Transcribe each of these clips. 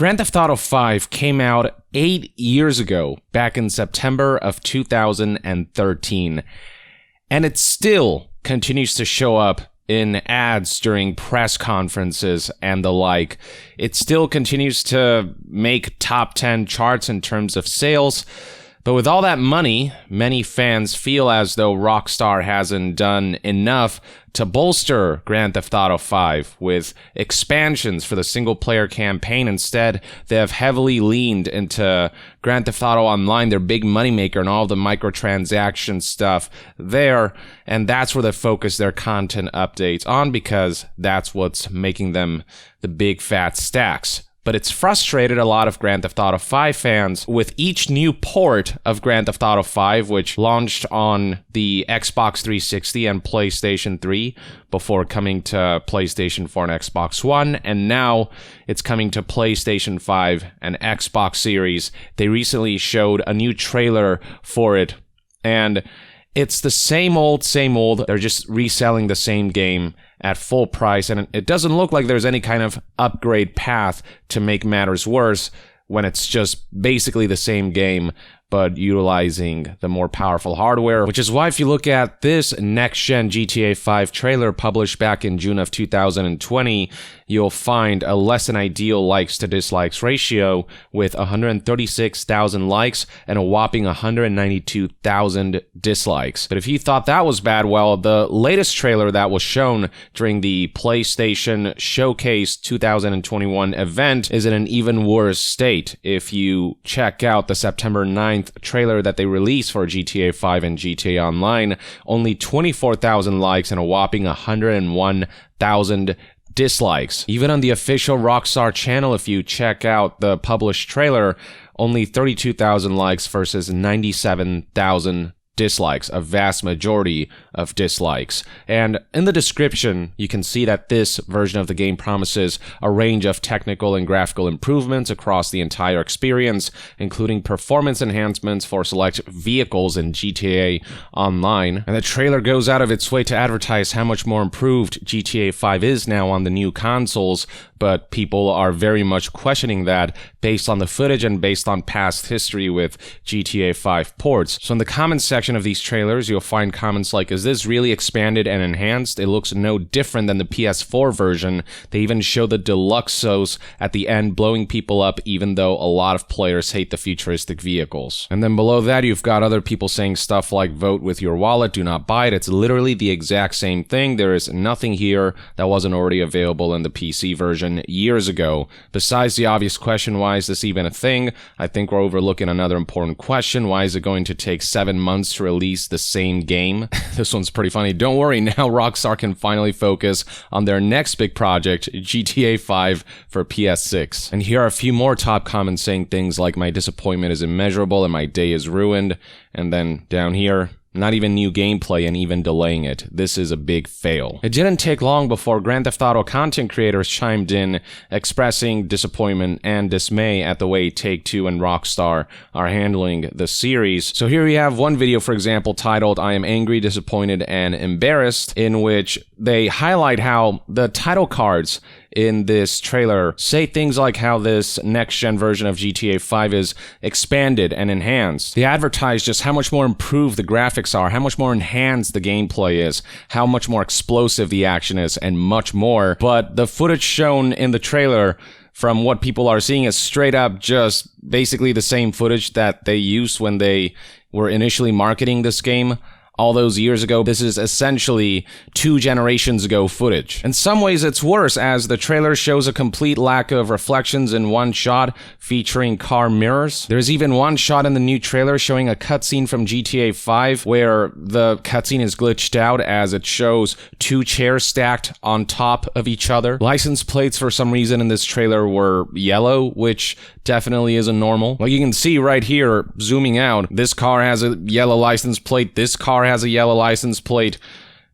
Grand Theft Auto 5 came out 8 years ago, back in September of 2013, and it still continues to show up in ads during press conferences and the like. It still continues to make top 10 charts in terms of sales. But with all that money, many fans feel as though Rockstar hasn't done enough to bolster Grand Theft Auto 5 with expansions for the single-player campaign. Instead, they have heavily leaned into Grand Theft Auto Online, their big moneymaker, and all the microtransaction stuff there. And that's where they focus their content updates on, because that's what's making them the big fat stacks. But it's frustrated a lot of Grand Theft Auto 5 fans with each new port of Grand Theft Auto 5, which launched on the Xbox 360 and PlayStation 3 before coming to PlayStation 4 and Xbox One, and now it's coming to PlayStation 5 and Xbox Series. They recently showed a new trailer for it, and it's the same old, same old. They're just reselling the same game at full price, and it doesn't look like there's any kind of upgrade path to make matters worse when it's just basically the same game, but utilizing the more powerful hardware. Which is why if you look at this next-gen GTA 5 trailer published back in June of 2020, you'll find a less than ideal likes to dislikes ratio with 136,000 likes and a whopping 192,000 dislikes. But if you thought that was bad, well, the latest trailer that was shown during the PlayStation Showcase 2021 event is in an even worse state. If you check out the September 9th trailer that they released for GTA 5 and GTA Online, only 24,000 likes and a whopping 101,000 dislikes. Even on the official Rockstar channel, if you check out the published trailer, only 32,000 likes versus 97,000 dislikes, a vast majority of dislikes. And in the description, you can see that this version of the game promises a range of technical and graphical improvements across the entire experience, including performance enhancements for select vehicles in GTA Online. And the trailer goes out of its way to advertise how much more improved GTA 5 is now on the new consoles, but people are very much questioning that based on the footage and based on past history with GTA 5 ports. So in the comments section of these trailers, you'll find comments like, is this really expanded and enhanced? It looks no different than the PS4 version. They even show the Deluxos at the end blowing people up, even though a lot of players hate the futuristic vehicles. And then below that, you've got other people saying stuff like, vote with your wallet, do not buy it. It's literally the exact same thing. There is nothing here that wasn't already available in the PC version years ago. Besides the obvious question, why is this even a thing? I think we're overlooking another important question. Why is it going to take 7 months to release the same game? This one's pretty funny. Don't worry, now Rockstar can finally focus on their next big project, GTA 5 for PS6. And here are a few more top comments saying things like, my disappointment is immeasurable and my day is ruined. And then down here, not even new gameplay and even delaying it. This is a big fail. It didn't take long before Grand Theft Auto content creators chimed in, expressing disappointment and dismay at the way Take-Two and Rockstar are handling the series. So here we have one video, for example, titled, I am angry, disappointed, and embarrassed, in which they highlight how the title cards in this trailer say things like how this next-gen version of GTA 5 is expanded and enhanced. They advertise just how much more improved the graphics are, how much more enhanced the gameplay is, how much more explosive the action is, and much more. But the footage shown in the trailer, from what people are seeing, is straight up just basically the same footage that they used when they were initially marketing this game all those years ago. This is essentially 2 generations ago footage. In some ways it's worse, as the trailer shows a complete lack of reflections in one shot featuring car mirrors. There's even one shot in the new trailer showing a cutscene from GTA 5 where the cutscene is glitched out as it shows 2 chairs stacked on top of each other. License plates for some reason in this trailer were yellow, which definitely isn't normal. Like you can see right here, zooming out, this car has a yellow license plate, this car has a yellow license plate,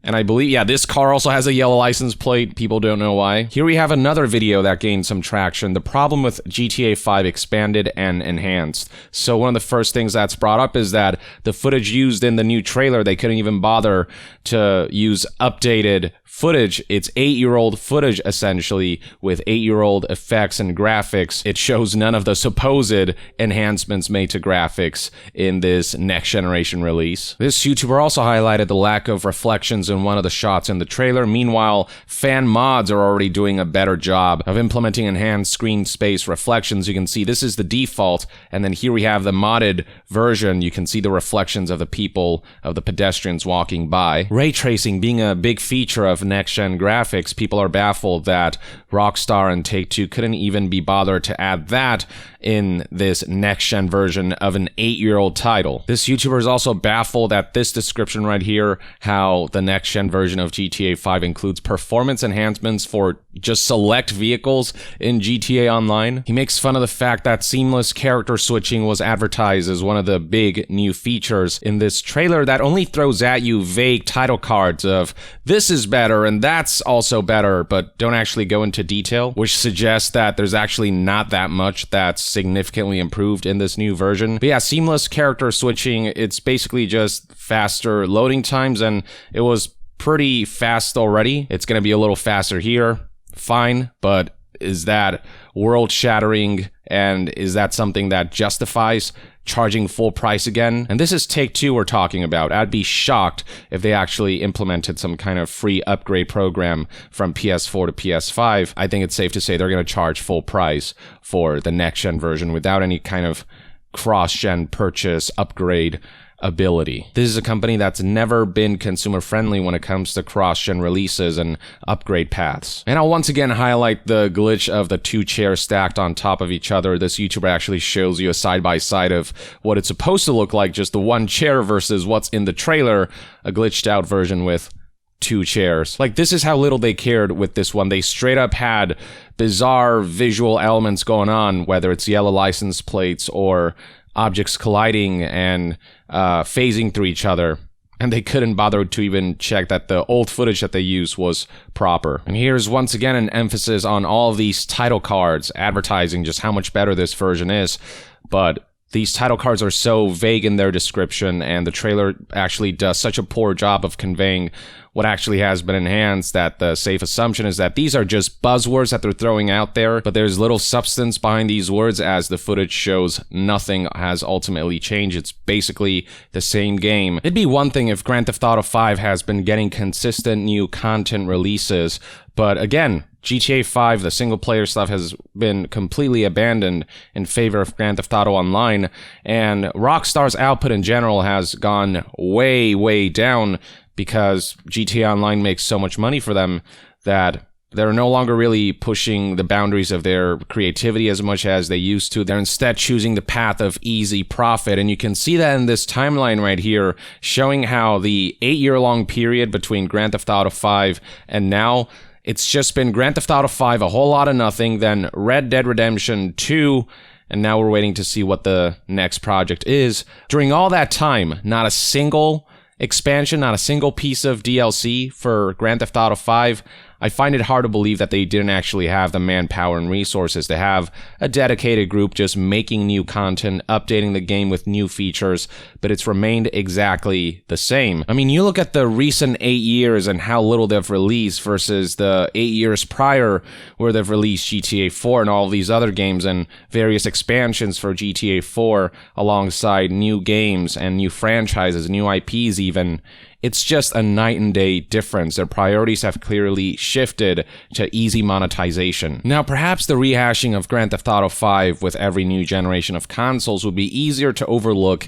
and I believe, yeah, this car also has a yellow license plate. People don't know why. Here we have another video that gained some traction. The problem with GTA 5 expanded and enhanced. So one of the first things that's brought up is that the footage used in the new trailer, they couldn't even bother to use updated footage. It's 8-year-old footage, essentially, with 8-year-old effects and graphics. It shows none of the supposed enhancements made to graphics in this next generation release. This YouTuber also highlighted the lack of reflections in one of the shots in the trailer. Meanwhile, fan mods are already doing a better job of implementing enhanced screen space reflections. You can see this is the default, and then here we have the modded version. You can see the reflections of the people, of the pedestrians walking by. Ray tracing being a big feature of next-gen graphics, people are baffled that Rockstar and Take-Two couldn't even be bothered to add that in this next-gen version of an 8-year-old title. This YouTuber is also baffled at this description right here, how the next-gen version of GTA 5 includes performance enhancements for just select vehicles in GTA Online. He makes fun of the fact that seamless character switching was advertised as one of the big new features in this trailer that only throws at you vague title cards of this is better and that's also better, but don't actually go into detail, which suggests that there's actually not that much that's significantly improved in this new version. But yeah, seamless character switching, it's basically just faster loading times, and it was pretty fast already. It's going to be a little faster here. Fine, but is that world-shattering, and is that something that justifies charging full price again? And this is Take-Two we're talking about. I'd be shocked if they actually implemented some kind of free upgrade program from PS4 to PS5. I think it's safe to say they're going to charge full price for the next-gen version without any kind of cross-gen purchase upgrade ability. This is a company that's never been consumer friendly when it comes to cross-gen releases and upgrade paths. And I'll once again highlight the glitch of the 2 chairs stacked on top of each other. This YouTuber actually shows you a side-by-side of what it's supposed to look like, just the 1 chair versus what's in the trailer, a glitched out version with 2 chairs. Like, this is how little they cared with this one. They straight up had bizarre visual elements going on, whether it's yellow license plates or objects colliding and phasing through each other, and they couldn't bother to even check that the old footage that they used was proper. And here's once again an emphasis on all of these title cards, advertising just how much better this version is, but these title cards are so vague in their description, and the trailer actually does such a poor job of conveying what actually has been enhanced that the safe assumption is that these are just buzzwords that they're throwing out there, but there's little substance behind these words, as the footage shows nothing has ultimately changed. It's basically the same game. It'd be one thing if Grand Theft Auto 5 has been getting consistent new content releases, but again, GTA 5, the single-player stuff has been completely abandoned in favor of Grand Theft Auto Online, and Rockstar's output in general has gone way, way down because GTA Online makes so much money for them that they're no longer really pushing the boundaries of their creativity as much as they used to. They're instead choosing the path of easy profit, and you can see that in this timeline right here, showing how the 8-year-long period between Grand Theft Auto 5 and now, it's just been Grand Theft Auto 5, a whole lot of nothing, then Red Dead Redemption 2, and now we're waiting to see what the next project is. During all that time, not a single expansion, not a single piece of DLC for Grand Theft Auto 5. I find it hard to believe that they didn't actually have the manpower and resources to have a dedicated group just making new content, updating the game with new features, but it's remained exactly the same. I mean, you look at the recent 8 years and how little they've released versus the 8 years prior where they've released GTA 4 and all of these other games and various expansions for GTA 4 alongside new games and new franchises, new IPs even. It's just a night and day difference. Their priorities have clearly shifted to easy monetization. Now, perhaps the rehashing of Grand Theft Auto 5 with every new generation of consoles would be easier to overlook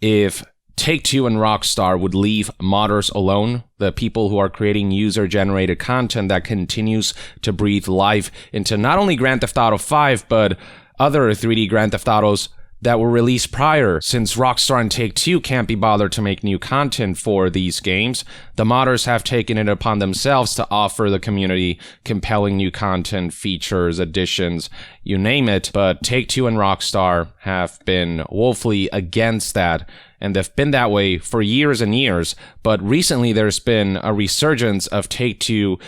if Take-Two and Rockstar would leave modders alone, the people who are creating user-generated content that continues to breathe life into not only Grand Theft Auto 5, but other 3D Grand Theft Autos that were released prior. Since Rockstar and Take-Two can't be bothered to make new content for these games, the modders have taken it upon themselves to offer the community compelling new content, features, additions, you name it, but Take-Two and Rockstar have been woefully against that, and they've been that way for years and years, but recently there's been a resurgence of Take-Two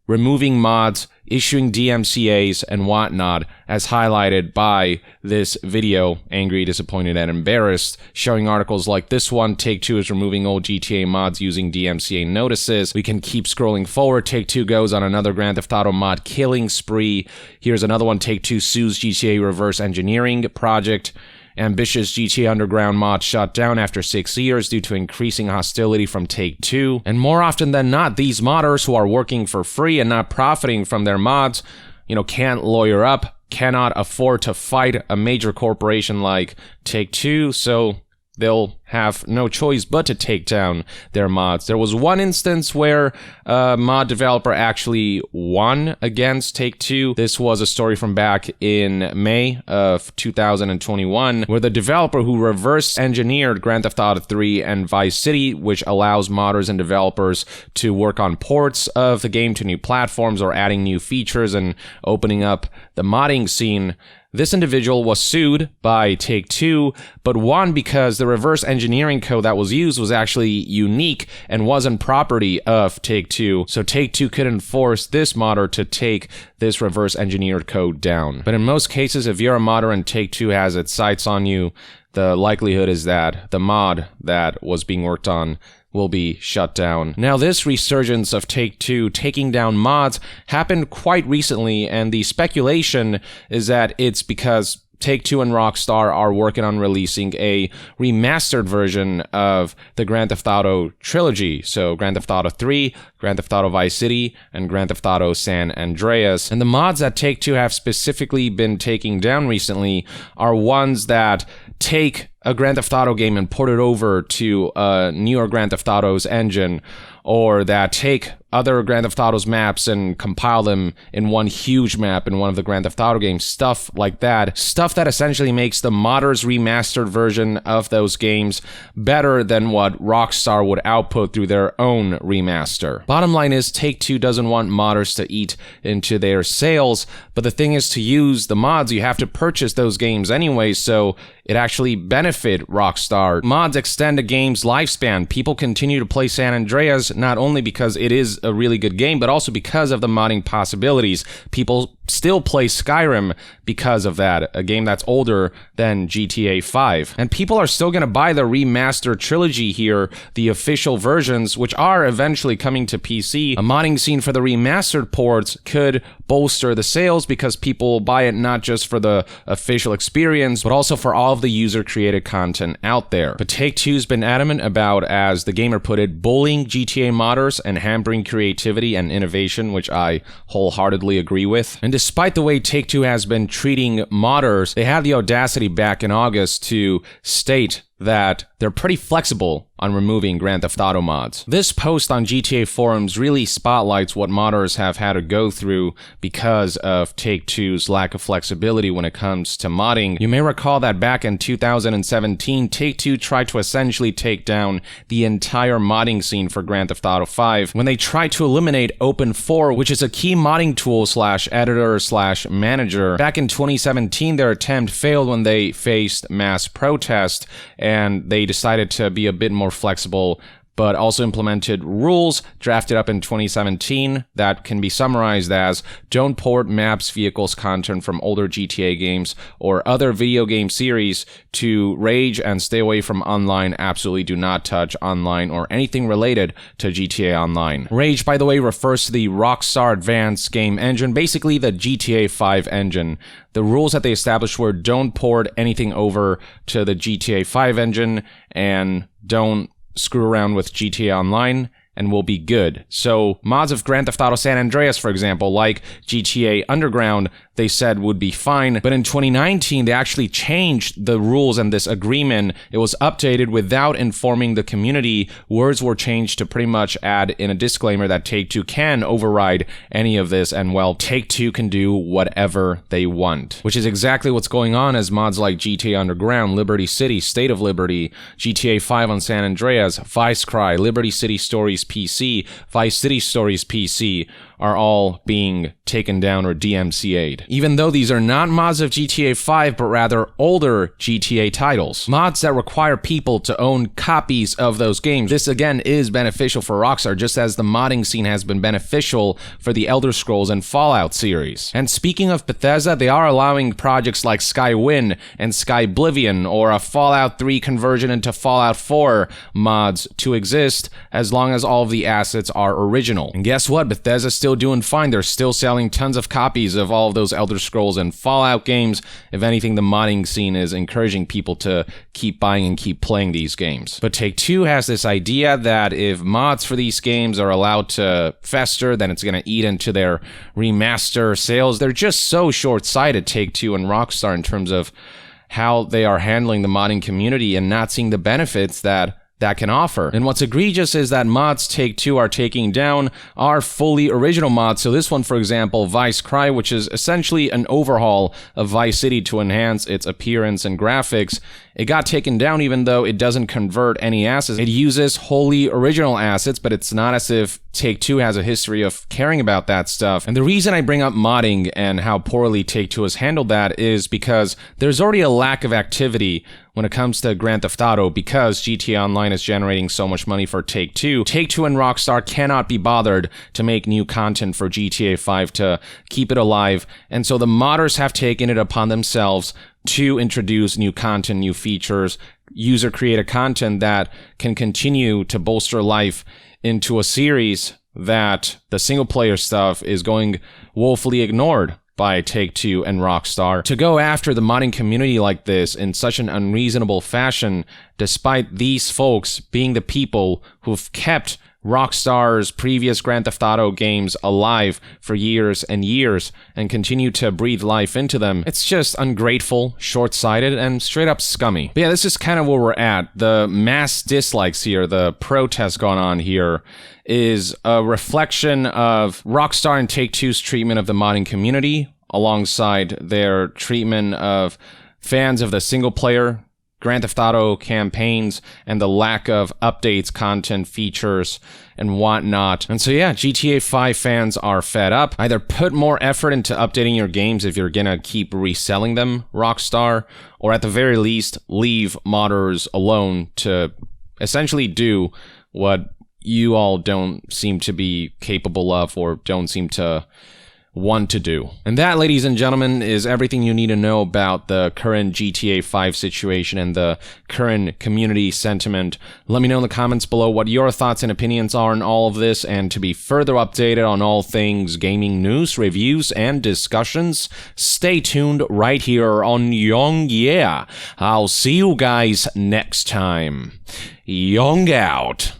removing mods, issuing DMCAs and whatnot, as highlighted by this video, Angry, Disappointed, and Embarrassed, showing articles like this one. Take-Two is removing old GTA mods using DMCA notices. We can keep scrolling forward. Take-Two goes on another Grand Theft Auto mod killing spree. Here's another one. Take-Two sues GTA reverse engineering project. Ambitious GTA Underground mod shut down after 6 years due to increasing hostility from Take-Two. And more often than not, these modders who are working for free and not profiting from their mods, can't lawyer up, cannot afford to fight a major corporation like Take-Two, so they'll have no choice but to take down their mods. There was one instance where a mod developer actually won against Take-Two. This was a story from back in May of 2021, where the developer who reverse engineered Grand Theft Auto 3 and Vice City, which allows modders and developers to work on ports of the game to new platforms or adding new features and opening up the modding scene. This individual was sued by Take-Two, but won because the reverse engineering code that was used was actually unique and wasn't property of Take-Two, so Take-Two couldn't force this modder to take this reverse engineered code down. But in most cases, if you're a modder and Take-Two has its sights on you, the likelihood is that the mod that was being worked on will be shut down. Now, this resurgence of Take-Two taking down mods happened quite recently, and the speculation is that it's because Take-Two and Rockstar are working on releasing a remastered version of the Grand Theft Auto trilogy. So Grand Theft Auto 3, Grand Theft Auto Vice City, and Grand Theft Auto San Andreas. And the mods that Take-Two have specifically been taking down recently are ones that take a Grand Theft Auto game and port it over to a newer Grand Theft Auto's engine, or that take other Grand Theft Auto's maps and compile them in one huge map in one of the Grand Theft Auto games. Stuff like that. Stuff that essentially makes the modders' remastered version of those games better than what Rockstar would output through their own remaster. Bottom line is, Take-Two doesn't want modders to eat into their sales, but the thing is, to use the mods, you have to purchase those games anyway, so it actually benefit Rockstar. Mods extend a game's lifespan. People continue to play San Andreas not only because it is a really good game, but also because of the modding possibilities. People still play Skyrim because of that, a game that's older than GTA 5. And people are still going to buy the remastered trilogy here, the official versions, which are eventually coming to PC. A modding scene for the remastered ports could bolster the sales because people buy it not just for the official experience, but also for all of the user-created content out there. But Take-Two's been adamant about, as the gamer put it, bullying GTA modders and hampering creativity and innovation, which I wholeheartedly agree with. And despite the way Take-Two has been treating modders, they had the audacity back in August to state that they're pretty flexible on removing Grand Theft Auto mods. This post on GTA forums really spotlights what modders have had to go through because of Take-Two's lack of flexibility when it comes to modding. You may recall that back in 2017, Take-Two tried to essentially take down the entire modding scene for Grand Theft Auto 5 when they tried to eliminate Open4, which is a key modding tool / editor / manager. Back in 2017, their attempt failed when they faced mass protest, and they decided to be a bit more flexible, but also implemented rules drafted up in 2017 that can be summarized as: don't port maps, vehicles, content from older GTA games or other video game series to Rage, and stay away from online. Absolutely do not touch online or anything related to GTA Online. Rage, by the way, refers to the Rockstar Advanced Game Engine, basically the GTA 5 engine. The rules that they established were: don't port anything over to the GTA 5 engine, and don't screw around with GTA Online, and we'll be good. So mods of Grand Theft Auto San Andreas, for example, like GTA Underground, they said would be fine. But in 2019, they actually changed the rules and this agreement. It was updated without informing the community. Words were changed to pretty much add in a disclaimer that Take-Two can override any of this, and, well, Take-Two can do whatever they want. Which is exactly what's going on, as mods like GTA Underground, Liberty City, State of Liberty, GTA 5 on San Andreas, Vice Cry, Liberty City Stories PC, Vice City Stories PC, are all being taken down or DMCA'd. Even though these are not mods of GTA 5, but rather older GTA titles. Mods that require people to own copies of those games. This again is beneficial for Rockstar, just as the modding scene has been beneficial for the Elder Scrolls and Fallout series. And speaking of Bethesda, they are allowing projects like Skywind and Skyblivion, or a Fallout 3 conversion into Fallout 4 mods to exist, as long as all of the assets are original. And guess what? Bethesda's still doing fine. They're still selling tons of copies of all of those Elder Scrolls and Fallout games. If anything, the modding scene is encouraging people to keep buying and keep playing these games. But Take-Two has this idea that if mods for these games are allowed to fester, then it's going to eat into their remaster sales. They're just so short-sighted, Take-Two and Rockstar, in terms of how they are handling the modding community and not seeing the benefits that can offer. And what's egregious is that mods Take-Two are taking down are fully original mods. So this one, for example, Vice Cry, which is essentially an overhaul of Vice City to enhance its appearance and graphics, it got taken down even though it doesn't convert any assets. It uses wholly original assets, but it's not as if Take-Two has a history of caring about that stuff. And the reason I bring up modding and how poorly Take-Two has handled that is because there's already a lack of activity when it comes to Grand Theft Auto because GTA Online is generating so much money for Take-Two. Take-Two and Rockstar cannot be bothered to make new content for GTA 5 to keep it alive, and so the modders have taken it upon themselves to introduce new content, new features, user-created content that can continue to bolster life into a series that the single-player stuff is going woefully ignored by Take-Two and Rockstar. To go after the modding community like this in such an unreasonable fashion, despite these folks being the people who've kept Rockstar's previous Grand Theft Auto games alive for years and years and continue to breathe life into them, it's just ungrateful, short-sighted, and straight up scummy. But yeah, this is kind of where we're at. The mass dislikes here, the protest going on here, is a reflection of Rockstar and Take-Two's treatment of the modding community alongside their treatment of fans of the single-player Grand Theft Auto campaigns and the lack of updates, content, features, and whatnot. And so yeah, GTA 5 fans are fed up. Either put more effort into updating your games if you're gonna keep reselling them, Rockstar, or at the very least, leave modders alone to essentially do what you all don't seem to be capable of or don't seem to want to do. And that, ladies and gentlemen, is everything you need to know about the current GTA 5 situation and the current community sentiment. Let me know in the comments below what your thoughts and opinions are on all of this, and to be further updated on all things gaming news, reviews, and discussions, stay tuned right here on Young Yeah. I'll see you guys next time. Young out.